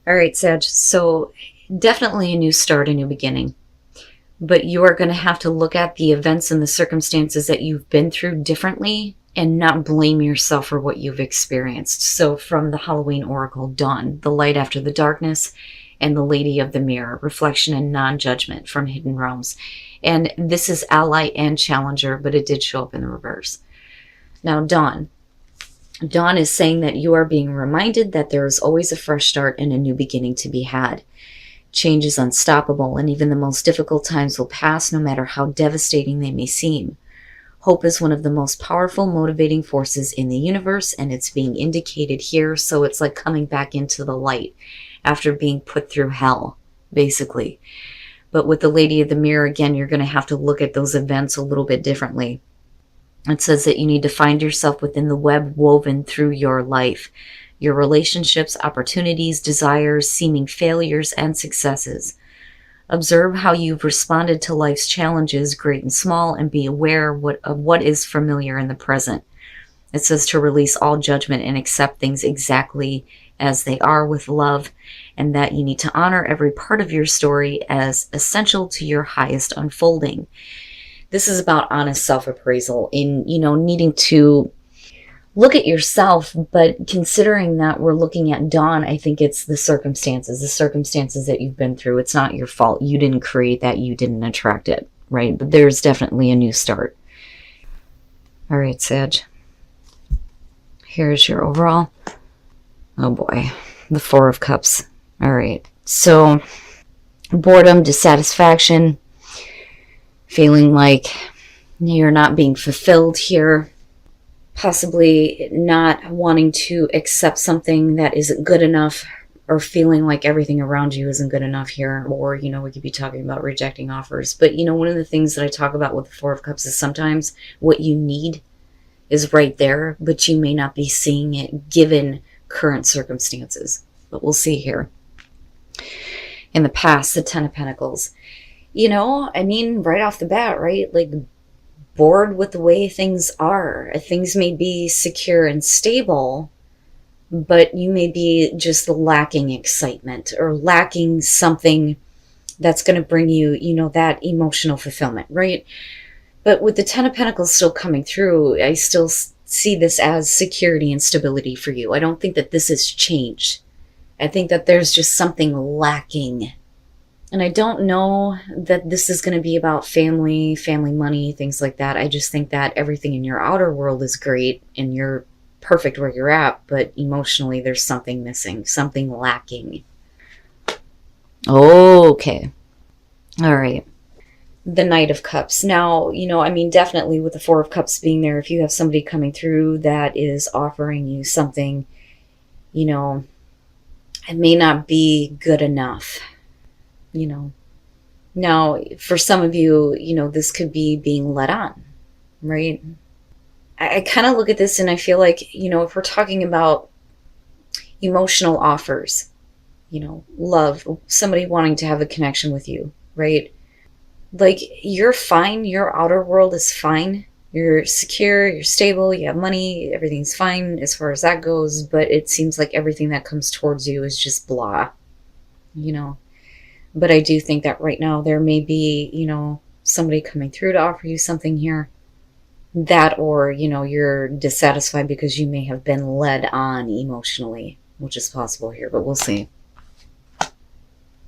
All right, Sag. So definitely a new start, a new beginning. But you are going to have to look at the events and the circumstances that you've been through differently and not blame yourself for what you've experienced. So from the Halloween Oracle, Dawn, the light after the darkness, and the Lady of the Mirror, reflection and non-judgment from Hidden Realms. And this is ally and challenger, but it did show up in the reverse. Now, Dawn. Dawn is saying that you are being reminded that there is always a fresh start and a new beginning to be had. Change is unstoppable, and even the most difficult times will pass, no matter how devastating they may seem. Hope is one of the most powerful motivating forces in the universe, and it's being indicated here, so it's like coming back into the light after being put through hell, basically. But with the Lady of the Mirror, again, you're going to have to look at those events a little bit differently. It says that you need to find yourself within the web woven through your life, your relationships, opportunities, desires, seeming failures, and successes. Observe how you've responded to life's challenges, great and small, and be aware of what is familiar in the present. It says to release all judgment and accept things exactly as they are with love, and that you need to honor every part of your story as essential to your highest unfolding. This is about honest self-appraisal in, needing to look at yourself, but considering that we're looking at Dawn, I think it's the circumstances that you've been through. It's not your fault. You didn't create that. You didn't attract it, right? But there's definitely a new start. All right, Sag. Here's your overall. Oh boy, the Four of Cups. All right. So boredom, dissatisfaction, feeling like you're not being fulfilled here, possibly not wanting to accept something that isn't good enough, or feeling like everything around you isn't good enough here, or, we could be talking about rejecting offers. But, one of the things that I talk about with the Four of Cups is sometimes what you need is right there, but you may not be seeing it given current circumstances. But we'll see here. In the past, the Ten of Pentacles. Right off the bat, right? Like, bored with the way things are. Things may be secure and stable, but you may be just lacking excitement or lacking something that's going to bring you, that emotional fulfillment, right? But with the Ten of Pentacles still coming through, I still see this as security and stability for you. I don't think that this has changed. I think that there's just something lacking. And I don't know that this is going to be about family money, things like that. I just think that everything in your outer world is great and you're perfect where you're at, but emotionally there's something missing, something lacking. Okay. All right. The Knight of Cups. Now, definitely with the Four of Cups being there, if you have somebody coming through that is offering you something, it may not be good enough. Now for some of you, this could be being led on, right? I kind of look at this and I feel like, if we're talking about emotional offers, love, somebody wanting to have a connection with you, right? Like, you're fine. Your outer world is fine. You're secure, you're stable, you have money, everything's fine as far as that goes. But it seems like everything that comes towards you is just blah, But I do think that right now there may be, somebody coming through to offer you something here. That, or, you're dissatisfied because you may have been led on emotionally, which is possible here, but we'll see.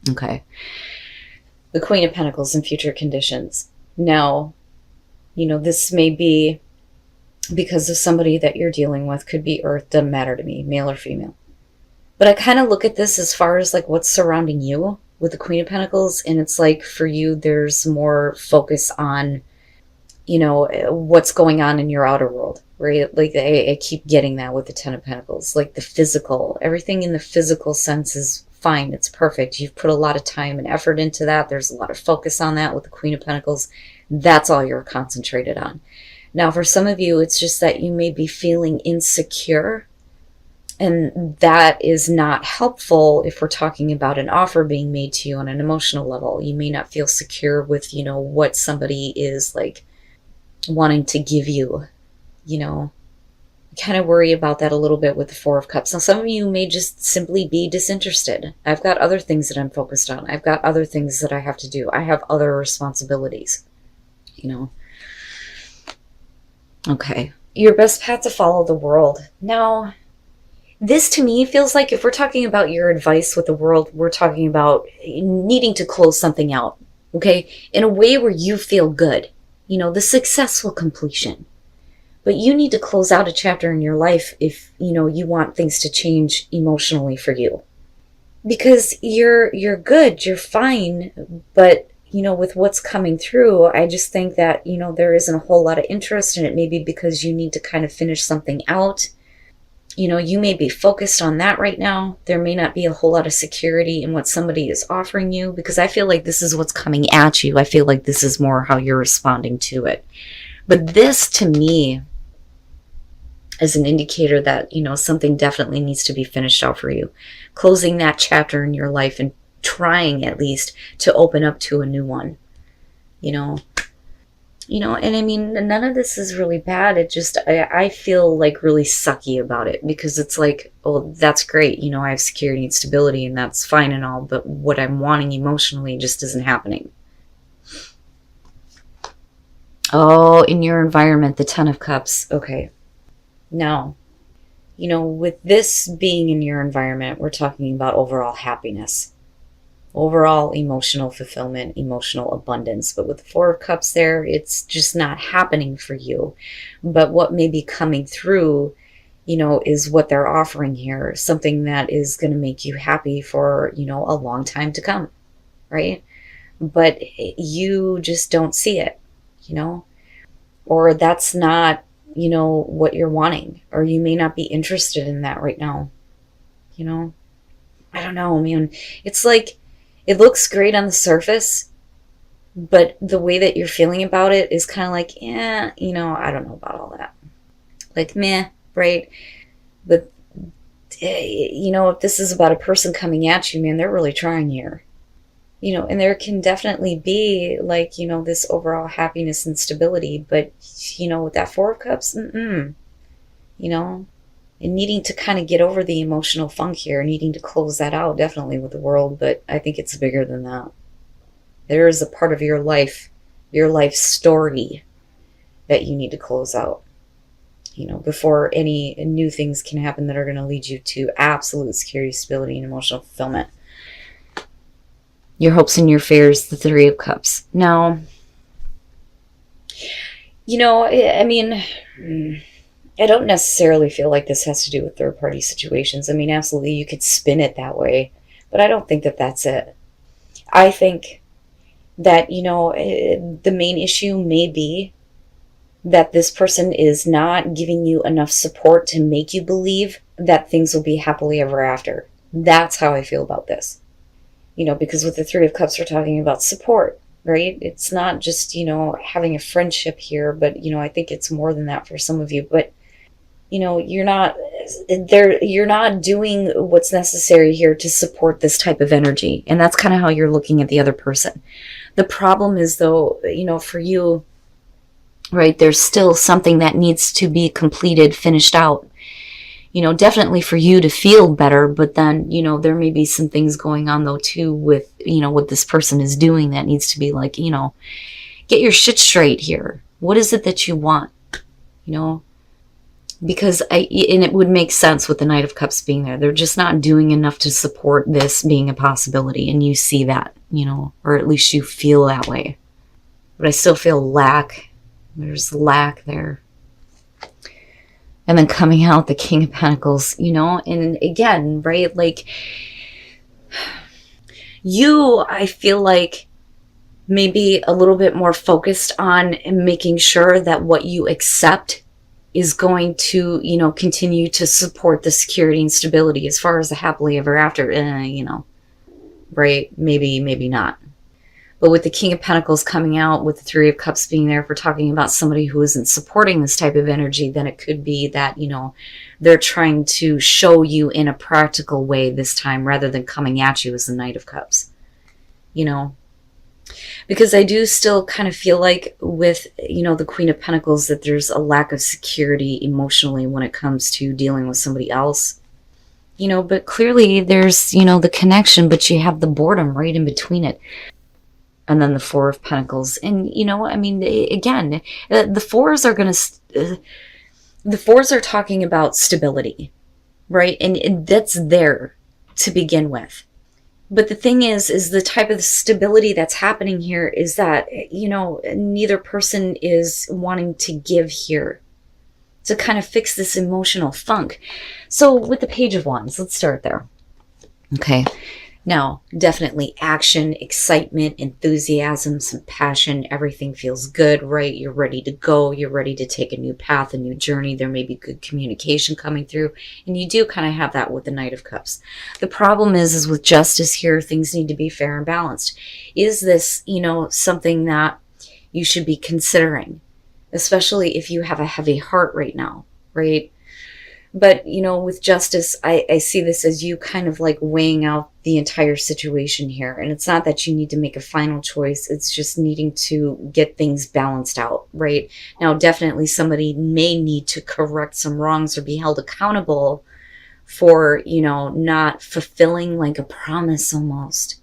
Okay. The Queen of Pentacles and future conditions. Now, this may be because of somebody that you're dealing with. Could be Earth, doesn't matter to me, male or female. But I kind of look at this as far as like what's surrounding you with the Queen of Pentacles, and it's like for you there's more focus on, what's going on in your outer world, right? Like I keep getting that with the Ten of Pentacles, like the physical, everything in the physical sense is fine, it's perfect. You've put a lot of time and effort into that. There's a lot of focus on that with the Queen of Pentacles. That's all you're concentrated on. Now for some of you, it's just that you may be feeling insecure. And that is not helpful if we're talking about an offer being made to you on an emotional level. You may not feel secure with, what somebody is like wanting to give you, kind of worry about that a little bit with the Four of Cups. Now, some of you may just simply be disinterested. I've got other things that I'm focused on. I've got other things that I have to do. I have other responsibilities, you know. Okay. Your best path to follow the world. Now, this to me feels like if we're talking about your advice with the world, we're talking about needing to close something out, okay? In a way where you feel good, you know, the successful completion. But you need to close out a chapter in your life if, you know, you want things to change emotionally for you. Because you're good, you're fine, but, you know, with what's coming through, I just think that, you know, there isn't a whole lot of interest in it, maybe because you need to kind of finish something out. You know, you may be focused on that right now. There may not be a whole lot of security in what somebody is offering you, because I feel like this is what's coming at you. I feel like this is more how you're responding to it. But this, to me, is an indicator that, you know, something definitely needs to be finished out for you. Closing that chapter in your life and trying at least to open up to a new one, you know. You know, and I mean, none of this is really bad. It just, I feel like really sucky about it, because it's like, oh, that's great. You know, I have security and stability and that's fine and all, but what I'm wanting emotionally just isn't happening. Oh, in your environment, the Ten of Cups. Okay. Now, you know, with this being in your environment, we're talking about overall happiness, overall emotional fulfillment, emotional abundance. But with the Four of Cups there, it's just not happening for you. But what may be coming through, you know, is what they're offering here, something that is going to make you happy for, you know, a long time to come, right? But you just don't see it, you know, or that's not, you know, what you're wanting, or you may not be interested in that right now, you know. I don't know, man. It's like, it looks great on the surface, but the way that you're feeling about it is kind of like, yeah, you know, I don't know about all that. Like, meh, right? But, you know, if this is about a person coming at you, man, they're really trying here. You know, and there can definitely be, like, you know, this overall happiness and stability, but, you know, with that Four of Cups, you know, and needing to kind of get over the emotional funk here, needing to close that out, definitely with the world, but I think it's bigger than that. There is a part of your life story that you need to close out, you know, before any new things can happen that are going to lead you to absolute security, stability, and emotional fulfillment. Your hopes and your fears, the Three of Cups. Now, you know, I mean, I don't necessarily feel like this has to do with third-party situations. I mean, absolutely, you could spin it that way, but I don't think that that's it. I think that, you know, the main issue may be that this person is not giving you enough support to make you believe that things will be happily ever after. That's how I feel about this. You know, because with the Three of Cups, we're talking about support, right? It's not just, you know, having a friendship here, but, you know, I think it's more than that for some of you. But, you know, you're not doing what's necessary here to support this type of energy. And that's kind of how you're looking at the other person. The problem is, though, you know, for you, right, there's still something that needs to be completed, finished out. You know, definitely for you to feel better, but then, you know, there may be some things going on, though, too, with, you know, what this person is doing that needs to be like, you know, get your shit straight here. What is it that you want? You know, because and it would make sense with the Knight of Cups being there. They're just not doing enough to support this being a possibility, and you see that, you know, or at least you feel that way. But I still feel lack. There's lack there. And then coming out the King of Pentacles, you know, and again, right, like, you, I feel like, maybe a little bit more focused on making sure that what you accept is going to, you know, continue to support the security and stability as far as the happily ever after, you know, right, maybe not. But with the King of Pentacles coming out, with the Three of Cups being there, if we're talking about somebody who isn't supporting this type of energy, then it could be that, you know, they're trying to show you in a practical way this time rather than coming at you as the Knight of Cups. You know, Because I do still kind of feel like with, the Queen of Pentacles that there's a lack of security emotionally when it comes to dealing with somebody else. But clearly there's, the connection, but you have the boredom right in between it. And then the Four of Pentacles. And, again, the fours are going to, the fours are talking about stability, right? And that's there to begin with. But the thing is the type of stability that's happening here is that, neither person is wanting to give here to kind of fix this emotional funk. So with the Page of Wands, let's start there. Okay. Now, definitely action, excitement, enthusiasm, some passion. Everything feels good, right? You're ready to go. You're ready to take a new path, a new journey. There may be good communication coming through. And you do kind of have that with the Knight of Cups. The problem is with justice here, things need to be fair and balanced. Is this, something that you should be considering? Especially if you have a heavy heart right now, right? But, with justice, I see this as you kind of like weighing out the entire situation here. And it's not that you need to make a final choice. It's just needing to get things balanced out, right? Now, definitely somebody may need to correct some wrongs or be held accountable for, not fulfilling like a promise almost.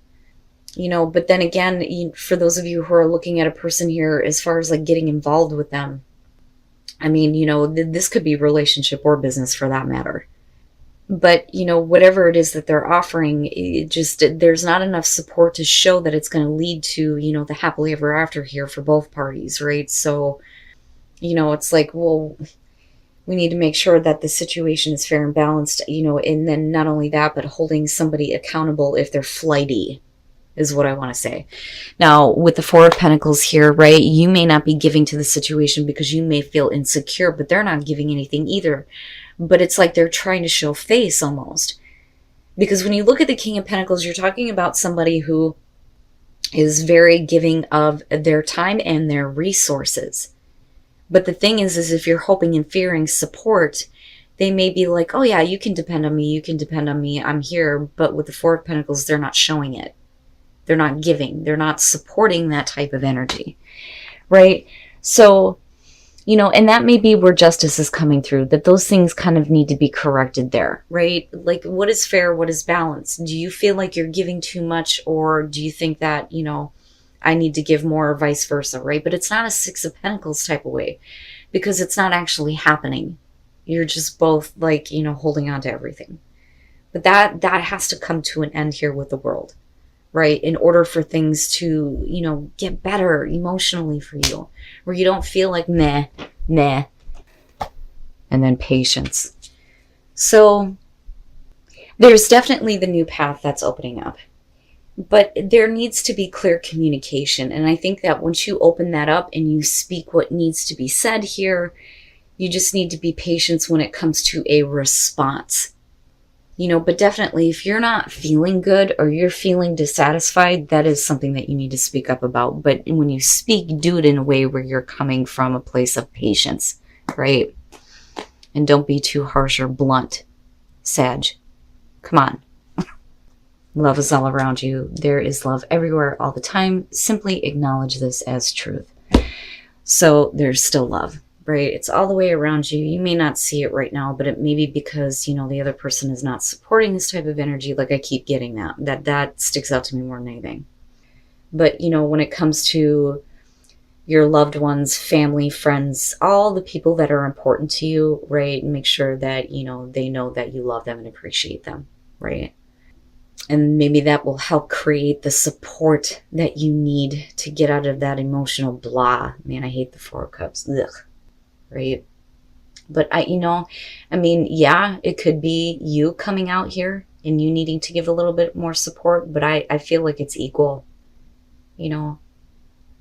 But then again, for those of you who are looking at a person here as far as like getting involved with them, this could be relationship or business for that matter. But, whatever it is that they're offering, there's not enough support to show that it's going to lead to, the happily ever after here for both parties, right? So, it's like, well, we need to make sure that the situation is fair and balanced, and then not only that, but holding somebody accountable if they're flighty, is what I want to say. Now, with the Four of Pentacles here, right, you may not be giving to the situation because you may feel insecure, but they're not giving anything either. But it's like they're trying to show face almost. Because when you look at the King of Pentacles, you're talking about somebody who is very giving of their time and their resources. But the thing is if you're hoping and fearing support, they may be like, oh yeah, you can depend on me, I'm here. But with the Four of Pentacles, they're not showing it. They're not giving. They're not supporting that type of energy, right? So, and that may be where justice is coming through, that those things kind of need to be corrected there, right? Like, what is fair? What is balanced? Do you feel like you're giving too much, or do you think that, I need to give more, or vice versa, right? But it's not a Six of Pentacles type of way, because it's not actually happening. You're just both like, holding on to everything. But that has to come to an end here with the World. Right? In order for things to, get better emotionally for you, where you don't feel like meh. And then patience. So there's definitely the new path that's opening up, but there needs to be clear communication. And I think that once you open that up and you speak what needs to be said here, you just need to be patient when it comes to a response. But definitely if you're not feeling good or you're feeling dissatisfied, that is something that you need to speak up about. But when you speak, do it in a way where you're coming from a place of patience, right? And don't be too harsh or blunt, Sag. Come on. Love is all around you. There is love everywhere all the time. Simply acknowledge this as truth. So there's still love. Right? It's all the way around you. You may not see it right now, but it may be because, the other person is not supporting this type of energy. Like I keep getting that sticks out to me more than anything. But, when it comes to your loved ones, family, friends, all the people that are important to you, right? Make sure that, they know that you love them and appreciate them, right? And maybe that will help create the support that you need to get out of that emotional blah. Man, I hate the Four of Cups. Ugh. Right? But yeah, it could be you coming out here and you needing to give a little bit more support, but I feel like it's equal, no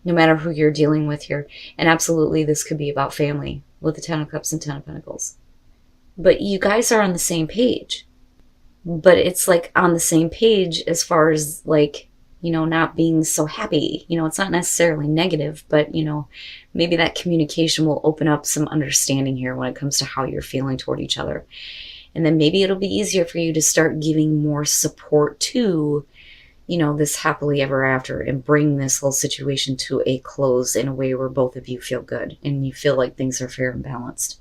matter who you're dealing with here. And absolutely, this could be about family with the Ten of Cups and Ten of Pentacles. But you guys are on the same page. But it's like on the same page as far as like, not being so happy. It's not necessarily negative, but, maybe that communication will open up some understanding here when it comes to how you're feeling toward each other. And then maybe it'll be easier for you to start giving more support to, this happily ever after and bring this whole situation to a close in a way where both of you feel good and you feel like things are fair and balanced.